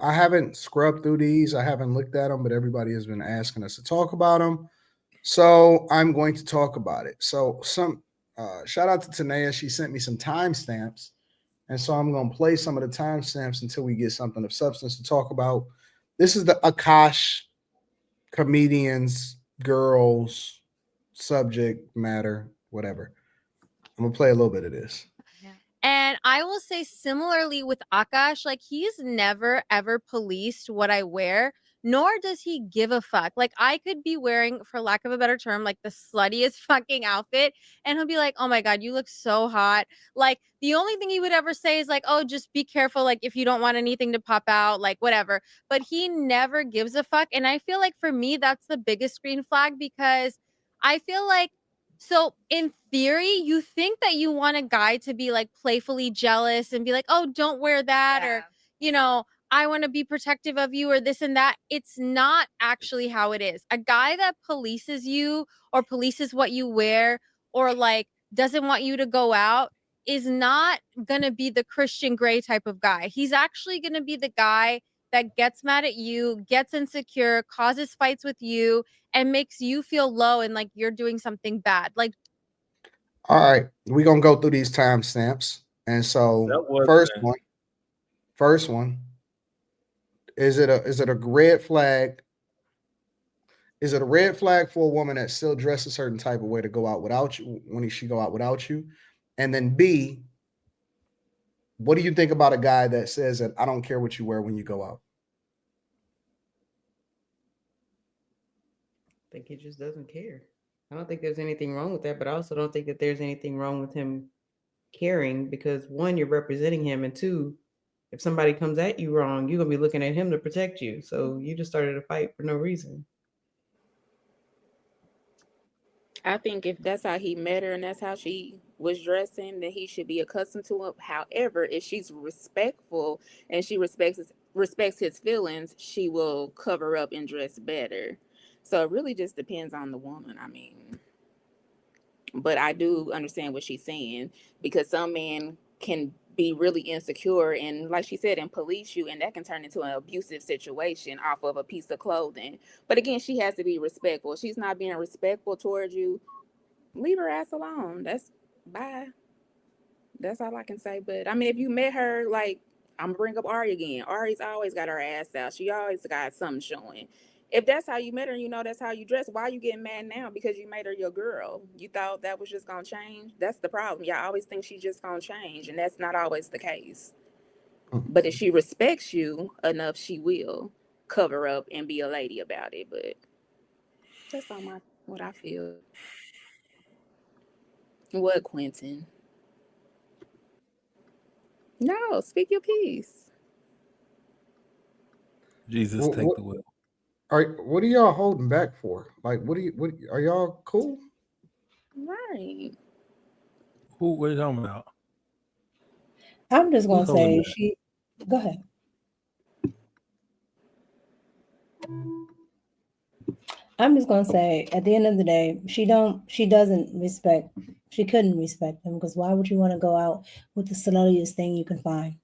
I haven't scrubbed through these. I haven't looked at them, but everybody has been asking us to talk about them. So I'm going to talk about it. So some shout out to Tanea. She sent me some timestamps, and so I'm going to play some of the timestamps until we get something of substance to talk about. This is the Akaash comedians, girls, subject matter, whatever. I'm gonna play a little bit of this. Yeah. And I will say similarly with Akash, like he's never ever policed what I wear, nor does he give a fuck. Like I could be wearing, for lack of a better term, like the sluttiest fucking outfit, and he'll be like, "Oh my god, you look so hot." Like the only thing he would ever say is like, "Oh, just be careful, like if you don't want anything to pop out, like whatever." But he never gives a fuck, and I feel like for me that's the biggest green flag because I feel like so in theory, you think that you want a guy to be like playfully jealous and be like, "Oh, don't wear that," or you know, "I want to be protective of you," or this and that. It's not actually how it is. A guy that polices you or polices what you wear or like doesn't want you to go out is not going to be the Christian Grey type of guy. He's actually going to be the guy that gets mad at you, gets insecure, causes fights with you, and makes you feel low and like you're doing something bad. Like, All right, we're gonna go through these timestamps. And so That wasn't. first one, is it a red flag? Is it a red flag for a woman that still dressed a certain type of way to go out without you when she go out without you? And then B, what do you think about a guy that says that I don't care what you wear when you go out? I think he just doesn't care. I don't think there's anything wrong with that, but I also don't think that there's anything wrong with him caring because one, you're representing him, and two, if somebody comes at you wrong, you're gonna be looking at him to protect you. So you just started a fight for no reason. I think if that's how he met her and that's how she was dressing, then he should be accustomed to it. However, if she's respectful and she respects his feelings, she will cover up and dress better. So it really just depends on the woman. I mean, but I do understand what she's saying because some men can be really insecure and like she said and police you, and that can turn into an abusive situation off of a piece of clothing. But again, she has to be respectful. If she's not being respectful towards you, leave her ass alone. That's bye. That's all I can say. But I mean, if you met her, like, I'm gonna bring up Ari again. Ari's always got her ass out. She always got something showing. If that's how you met her, and you know that's how you dress, why are you getting mad now because you made her your girl? You thought that was just gonna change? That's the problem. Y'all always think she's just gonna change, and that's not always the case. But if she respects you enough, she will cover up and be a lady about it. But that's all my what I feel. What, Quentin? No, speak your piece. Jesus, What, take what the wheel. what are y'all holding back for? Like, what are y'all cool? Right. Who? What are you talking about? I'm just Who's gonna holding say back? go ahead. I'm just gonna say at the end of the day, she doesn't respect she couldn't respect him because why would you want to go out with the sluttiest thing you can find?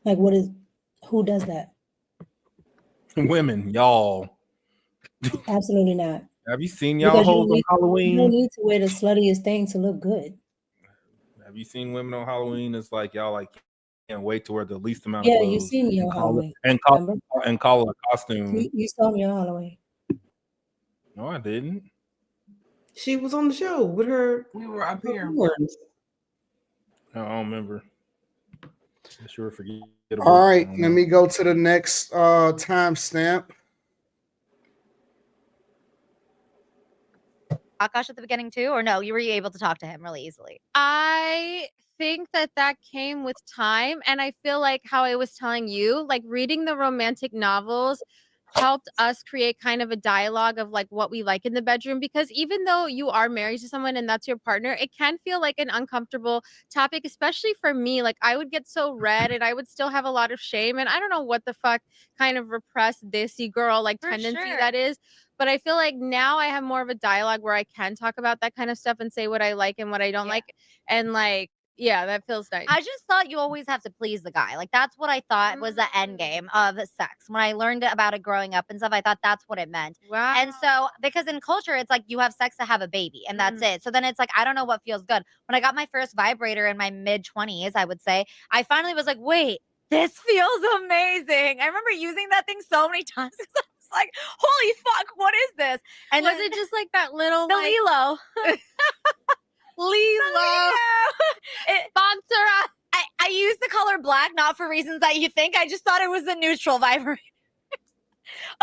Like who does that? Women, y'all. Absolutely not. Have you seen y'all Because hoes on you don't Halloween? need to wear the sluttiest thing to look good. Have you seen women on Halloween? It's like y'all like can't wait to wear the least amount of Yeah, you clothes see me and on call it Halloween. Remember? and call it a costume. You saw me on Halloween. No, I didn't. She was on the show with her. We were up here. Horns. No, I don't remember. It's sure forgettable. All I right, don't let know. me go to the next timestamp. Akash at the beginning too, or no? You were able to talk to him really easily. I think that came with time. And I feel like how I was telling you, like reading the romantic novels helped us create kind of a dialogue of like what we like in the bedroom because even though you are married to someone and that's your partner, it can feel like an uncomfortable topic, especially for me. Like I would get so red and I would still have a lot of shame, and I don't know what the fuck kind of repressed thisy girl like For tendency sure. that is. But I feel like now I have more of a dialogue where I can talk about that kind of stuff and say what I like and what I don't like. And like, Yeah, that feels nice. I just thought you always have to please the guy. Like that's what I thought was the end game of sex. When I learned about it growing up and stuff, I thought that's what it meant. Wow. And so, because in culture, it's like you have sex to have a baby, and that's it. So then it's like I don't know what feels good. When I got my first vibrator in my mid-20s, I would say, I finally was like, wait, this feels amazing. I remember using that thing so many times because I was like, holy fuck, what is this? And was then it just like that little the like, Lilo? Lilo? Boxer. I used the color black not for reasons that you think. I just thought it was a neutral vibrator.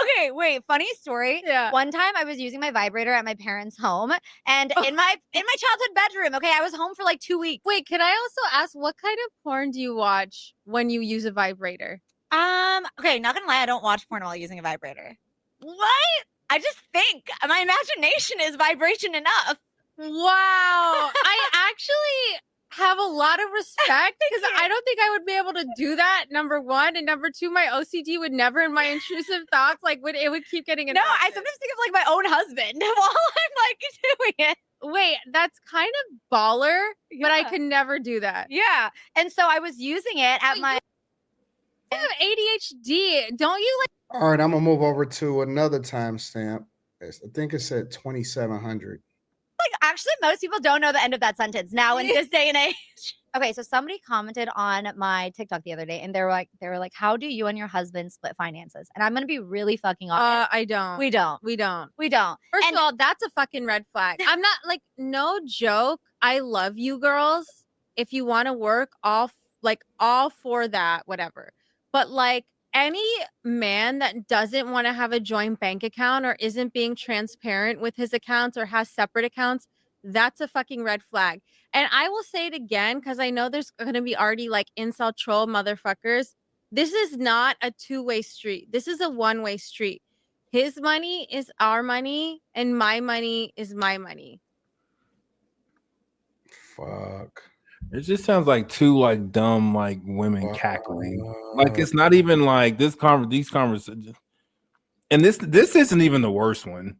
Okay, wait, funny story. Yeah. One time I was using my vibrator at my parents' home and in my childhood bedroom. Okay, I was home for like 2 weeks. Wait, can I also ask what kind of porn do you watch when you use a vibrator? Okay, not gonna lie, I don't watch porn while using a vibrator. What? I just think my imagination is vibration enough. Wow. I actually have a lot of respect because I don't think I would be able to do that. Number one, and number two, my OCD would never, in my intrusive thoughts, like it would keep getting. No, interrupted. I sometimes think of like my own husband while I'm like doing it. Wait, that's kind of baller, but I Yeah. could never do that. Yeah, and so I was using it at Wait, my. You have ADHD, don't you? Like, All right, I'm gonna move over to another timestamp. I think it said 2700. Like, actually, most people don't know the end of that sentence now in this day and age. Okay, so somebody commented on my TikTok the other day, and they were like, "How do you and your husband split finances?" And I'm gonna be really fucking honest. I don't. We don't. We don't. We don't. First And- of all, that's a fucking red flag. I'm not like, no joke. I love you girls. If you want to work, all for that, whatever. But like any man that doesn't want to have a joint bank account or isn't being transparent with his accounts or has separate accounts, that's a fucking red flag. And I will say it again because I know there's going to be already like incel troll motherfuckers. This is not a two-way street. This is a one-way street. His money is our money and my money is my money. Fuck. It just sounds like two like dumb like women cackling. Like it's not even like these conversations. And this isn't even the worst one.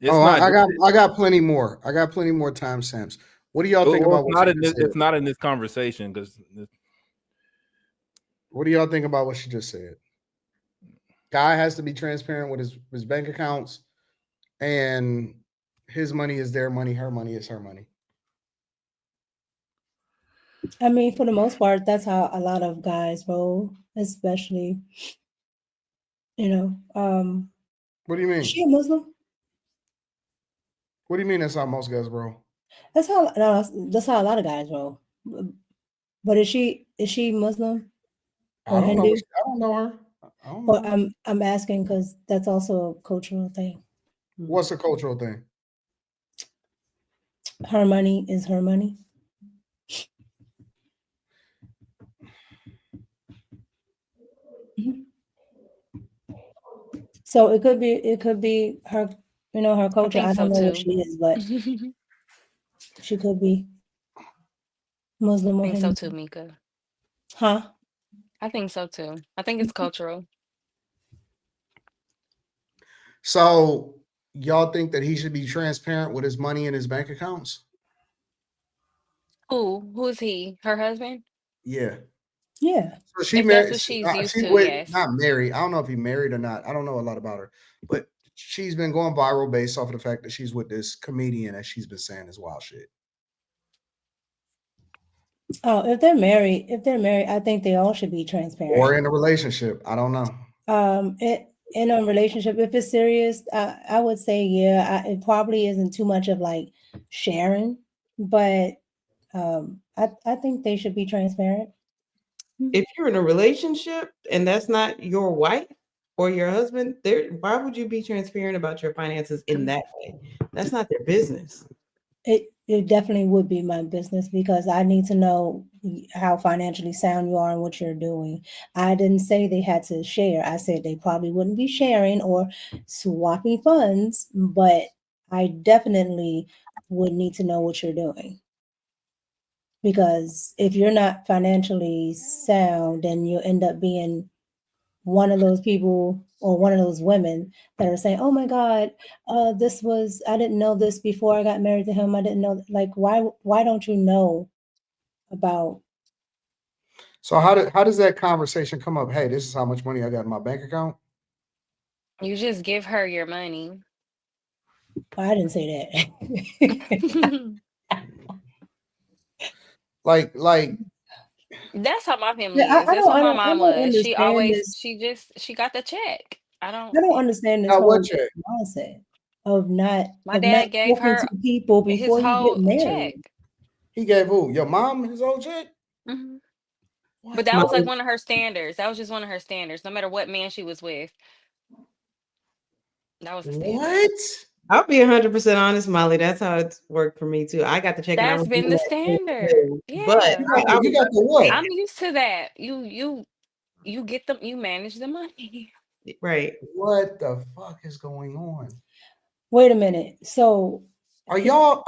It's not. I got plenty more. I got plenty more timestamps. What do y'all think about it's not in this? It's not in this conversation because. What do y'all think about what she just said? Guy has to be transparent with his bank accounts, and his money is their money. Her money is her money. I mean, for the most part, that's how a lot of guys roll, especially, What do you mean? is she a Muslim? What do you mean that's how most guys roll? That's how a lot of guys roll. But is she Muslim I or don't know. Hindu? I don't know her. I don't Well, know. I'm asking because that's also a cultural thing. What's a cultural thing? Her money is her money. So it could be her, her culture. I don't know what she is, but she could be Muslim or I think so Hindu. too, Mika. Huh? I think so too. I think it's cultural. So y'all think that he should be transparent with his money in his bank accounts? Who is he? Her husband? Yeah. Yeah. So she If married. that's what she's used she to, went- yes. Not married. I don't know if he married or not. I don't know a lot about her, but she's been going viral based off of the fact that she's with this comedian that she's been saying this wild shit. Oh, if they're married, I think they all should be transparent. Or in a relationship. I don't know. In a relationship, if it's serious, I would say, yeah, it probably isn't too much of like sharing, but I think they should be transparent. If you're in a relationship and that's not your wife or your husband, why would you be transparent about your finances in that way? That's not their business. It definitely would be my business because I need to know how financially sound you are and what you're doing. I didn't say they had to share. I said they probably wouldn't be sharing or swapping funds, but I definitely would need to know what you're doing. Because if you're not financially sound, then you'll end up being one of those people or one of those women that are saying, "Oh my God, I didn't know this before I got married to him. I didn't know." Like, why don't you know about? So how does that conversation come up? Hey, this is how much money I got in my bank account. You just give her your money. I didn't say that. Like That's how my family Yeah, is. That's how my mom I don't was. understand this. She got the check. I don't. I don't understand this now what whole check? mindset of not My dad gave talking her to people his before you get whole married. check. He gave who? Your mom his old check? Mhm. What? But that was like Molly, one of her standards. That was just one of her standards. No matter what man she was with, that was the standard. What? I'll be 100% honest, Molly. That's how it's worked for me too. I got the check and I That's was been doing the that thing standard. too. But Yeah. You got the what? I'm used to that. You get them, you manage the money. right. What the fuck is going on? Wait a minute. So Are y'all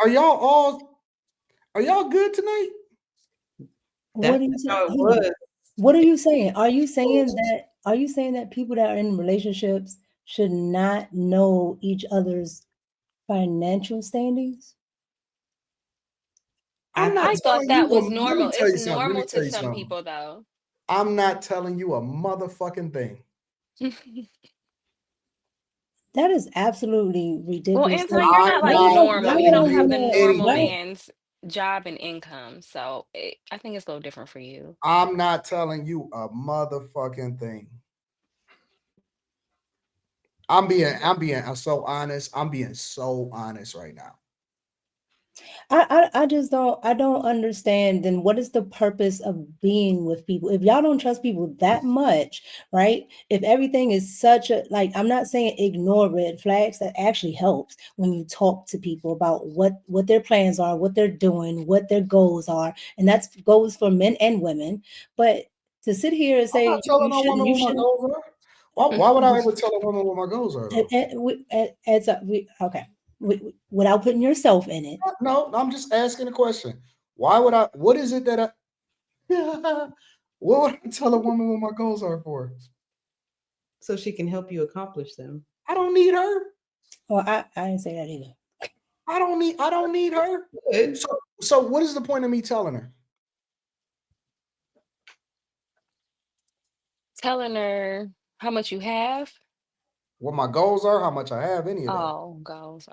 good tonight? what That's are you how it saying? was. What are you saying? Are you saying that people that are in relationships should not know each other's financial standings? I'm not I thought telling you that was let me normal. tell It's you something. Let me normal to tell you some something. people though. I'm not telling you a motherfucking thing. That is absolutely Well, ridiculous. Anton, Like, you're I'm not like not normal. You telling don't have the you normal anything. man's job and income. So I think it's a little different for you. I'm not telling you a motherfucking thing. I'm being so honest. I'm being so honest right now. I just don't understand. Then what is the purpose of being with people if y'all don't trust people that much, right? If everything is such a, like, I'm not saying ignore red flags. That actually helps when you talk to people about what their plans are, what they're doing, what their goals are, and that goes for men and women. But to sit here and I'm say not telling no woman you what my shouldn't. goals are. Why would I ever tell a woman what my goals are though? Without putting yourself in it. No, I'm just asking a question. Why would I? What is it that I? What would I tell a woman what my goals are for? So she can help you accomplish them. I don't need her. Well, I didn't say that either. I don't need her. Good. So what is the point of me telling her? Telling her how much you have. What my goals are, how much I have, any of that. Oh, goals.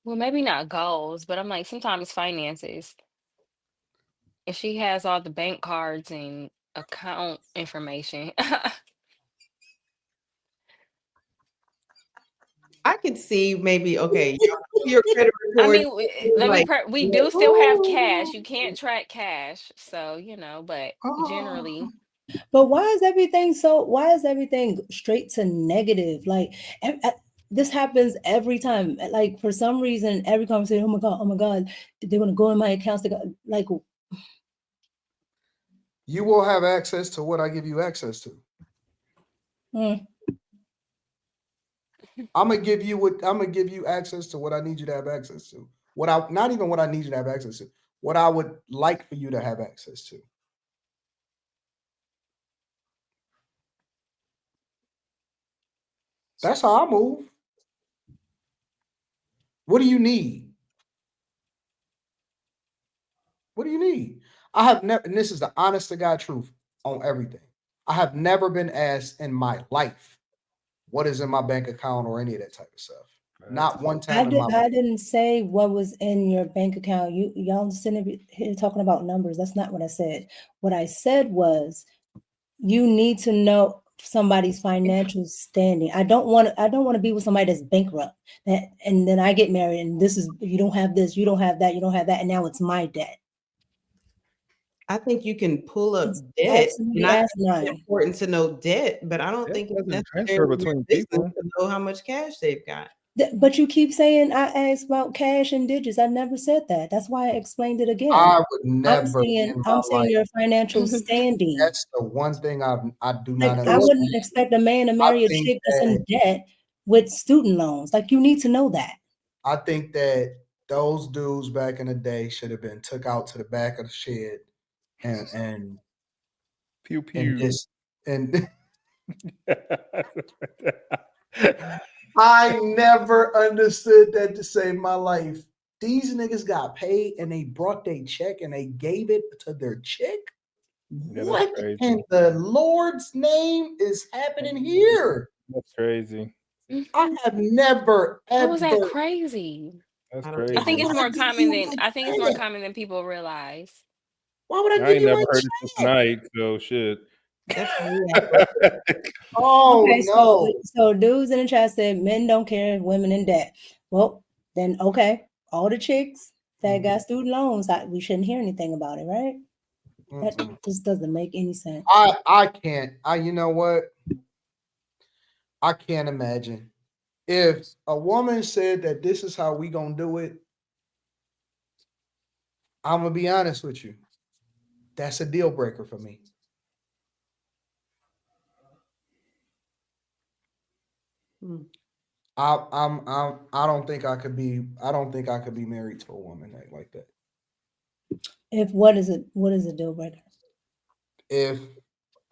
Well, maybe not goals, but I'm like sometimes finances. If she has all the bank cards and account information, I could see maybe, okay, your credit I report. mean, we do still have cash. You can't track cash, so but generally, But why is everything straight to negative? Like, this happens every time. Like, for some reason, every conversation, oh my God, they want to go in my accounts. Like, you will have access to what I give you access to. I'm gonna give you access to what I need you to have access to. Not even what I need you to have access to, what I would like for you to have access to. That's how I move. What do you need? What do you need? I have never, and this is the honest to God truth on everything. I have never been asked in my life what is in my bank account or any of that type of stuff. Not one time in my life. I didn't say what was in your bank account. Y'all sitting here talking about numbers. That's not what I said. What I said was you need to know somebody's financial standing. I don't want to be with somebody that's bankrupt. And then I get married and this is, you don't have this, you don't have that, you don't have that, and now it's my debt. I think you can pull up It's debt. absolutely Not asinine. important to know debt, but I don't Debt think it's doesn't transfer necessarily between business people. to know how much cash they've got. But you keep saying I asked about cash and digits. I never said that. That's why I explained it again. I would never in my I'm saying life. your financial standing. That's the one thing I do not Like, understand. I wouldn't expect a man to marry a chick that's in debt with student loans. Like, you need to know that. I think that those dudes back in the day should have been took out to the back of the shed and Pew pew. and just and I never understood that to save my life. These niggas got paid and they brought their check and they gave it to their chick. Yeah, What crazy. in the Lord's name is happening here? That's crazy. I have never How is that ever. crazy? That's I don't crazy. I think it's Why more would I give common you than my I think it's more check? common than people realize. Why would I I give ain't you never my heard it till check? tonight, so shit. That's how we act. Oh Okay, no. so dudes in the chat said men don't care if women in debt. Well, then okay, all the chicks that got student loans, we shouldn't hear anything about it, right? That just doesn't make any sense. I can't. You know what? I can't imagine. If a woman said that this is how we gonna do it, I'm gonna be honest with you. That's a deal breaker for me. I don't think I could be. I don't think I could be married to a woman like that. If what is it? What is a deal breaker? If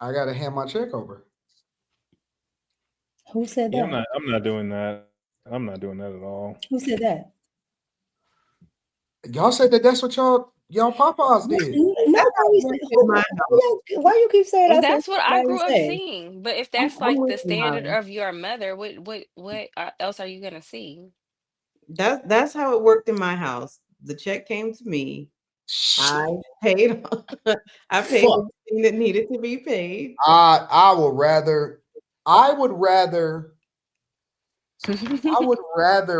I gotta hand my check over. Who said Yeah, that? I'm not doing that. I'm not doing that at all. Who said that? Y'all said that that's what y'all Papas did. Nobody said. Why you keep saying I said? That's what I grew up seeing. But if that's I'm like with the you, standard Molly. of your mother, what else are you gonna see? That's how it worked in my house. The check came to me. I paid. I paid everything that needed to be paid. I would rather. I would rather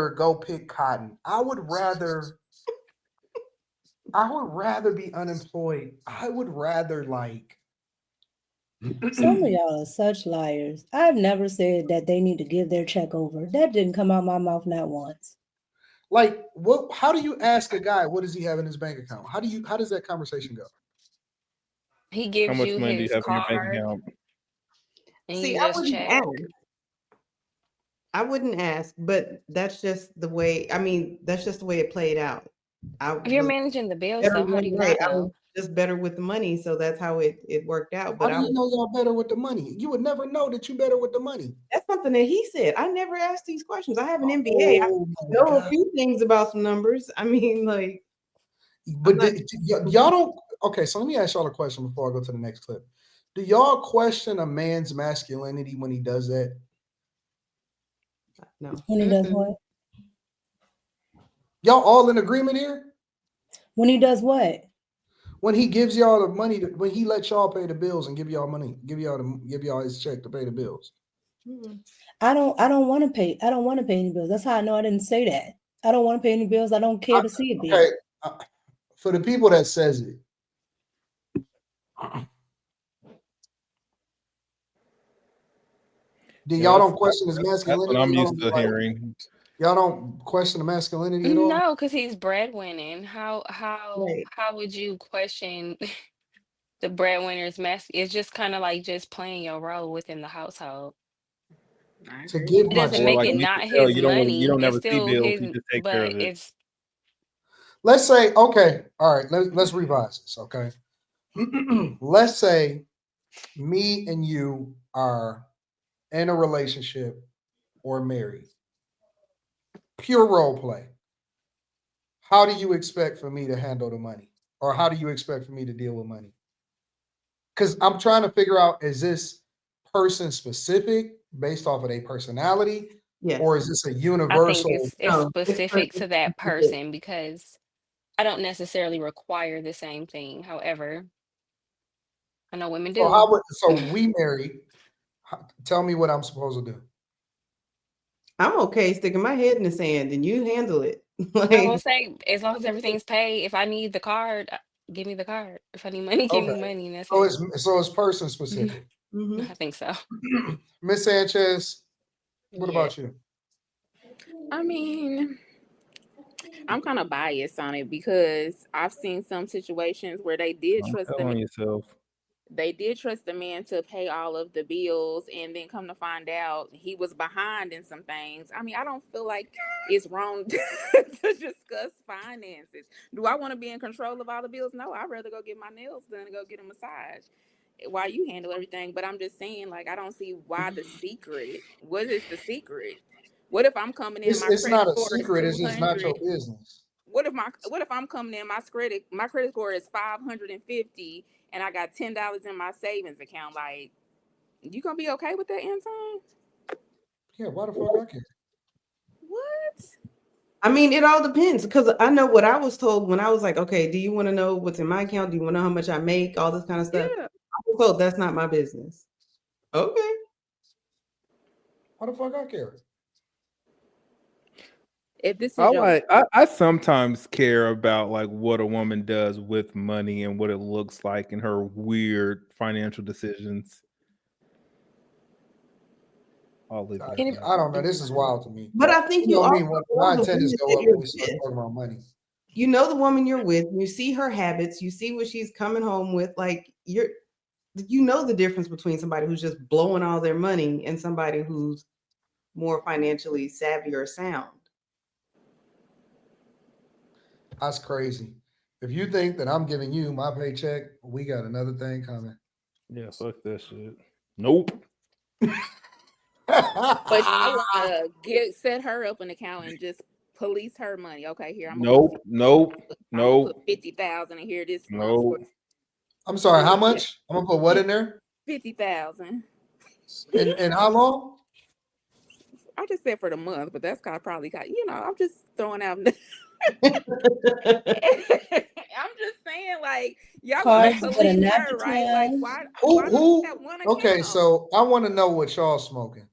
go pick cotton. I would rather be unemployed. I would rather like. Some of y'all are such liars. I've never said that they need to give their check over. That didn't come out my mouth not once. Like what? How do you ask a guy what does he have in his bank account? How does that conversation go? He How gives much you money do you his have in your bank card account? and See, you I just wouldn't check. ask. I wouldn't ask, but that's just the way. I mean, that's just the way it played out. If you're managing the bills, better though, how do you right. not I was know? just better with the money, so that's how it worked out. How But do you know y'all better with the money? You would never know that you better with the money. that's something that he said. I never asked these questions. I have an MBA. I know a few things about some numbers. I mean, like, but y'all don't. Okay, so let me ask y'all a question before I go to the next clip. Do y'all question a man's masculinity when he does that? No. When he does what? Y'all all in agreement here? When he does what? When he gives y'all the money, when he lets y'all pay the bills and give y'all money, give y'all his check to pay the bills. I don't want to pay. I don't want to pay any bills. That's how I know I didn't say that. I don't want to pay any bills. I don't care to see a bill. Okay, for the people that says it, y'all don't question his masculinity? That's what I'm used to hearing. Y'all don't question the masculinity at all? No, because he's breadwinning. How would you question the breadwinner's mess? It's just kind of like just playing your role within the household. To give It my doesn't check make like it we not can tell his you don't money. It's never see still bills, his, you just take care but of it. it's Let's say, okay, all right, let's revise this, okay? Let's say me and you are in a relationship or married. Pure role play. How do you expect for me to handle the money? Or how do you expect for me to deal with money? Because I'm trying to figure out, is this person specific based off of their personality? Yes. Or is this a I think universal? it's specific to that person because I don't necessarily require the same thing. However, I know women do. So we married. Tell me what I'm supposed to do. I'm okay sticking my head in the sand and you handle it. I will say, as long as everything's paid, if I need the card, give me the card. If I need money, give me money, and that's it. So it's person specific. I think so. Miss Sanchez, what about you? I mean, I'm kind of biased on it because I've seen some situations where they did Don't trust tell the on man. yourself. They did trust the man to pay all of the bills, and then come to find out he was behind in some things. I mean, I don't feel like it's wrong to discuss finances. Do I want to be in control of all the bills? No, I'd rather go get my nails done and go get a massage. why you handle everything. But I'm just saying, like, I don't see why the secret. What is the secret? What if I'm coming in, my It's credit not a score is secret. It's just not your 200? business. What if I'm coming in, my credit score is 550 and I got $10 in my savings account? Like, you gonna be okay with that, Anton? Yeah, why the fuck I care? What? I mean, it all depends, because I know what I was told when I was like, okay, do you want to know what's in my account? Do you want to know how much I make? All this kind of stuff. Yeah. I was told that's not my business. Okay. Why the fuck I care? If this is your I sometimes care about like what a woman does with money and what it looks like in her weird financial decisions. I'll leave it at that. I don't know. This is wild to me. But I think You you know me, also when know my the attendance woman go that up you're when we start with. talking about money. You know the woman you're with. You see her habits. You see what she's coming home with. Like, you know the difference between somebody who's just blowing all their money and somebody who's more financially savvy or sound. That's crazy. If you think that I'm giving you my paycheck, we got another thing coming. Yeah, fuck that shit. Nope. but I want to set her up an account and just police her money. Okay, here I'm Nope. gonna put 50,000 in here this month. Nope. I'm sorry, how much? I'm gonna put what in there? 50,000. And how long? I just said for the month, but that's probably I'm just throwing out. I'm just saying, like, y'all gonna police her, right? Like, why Who? that one account? Okay, so I want to know what y'all smoking.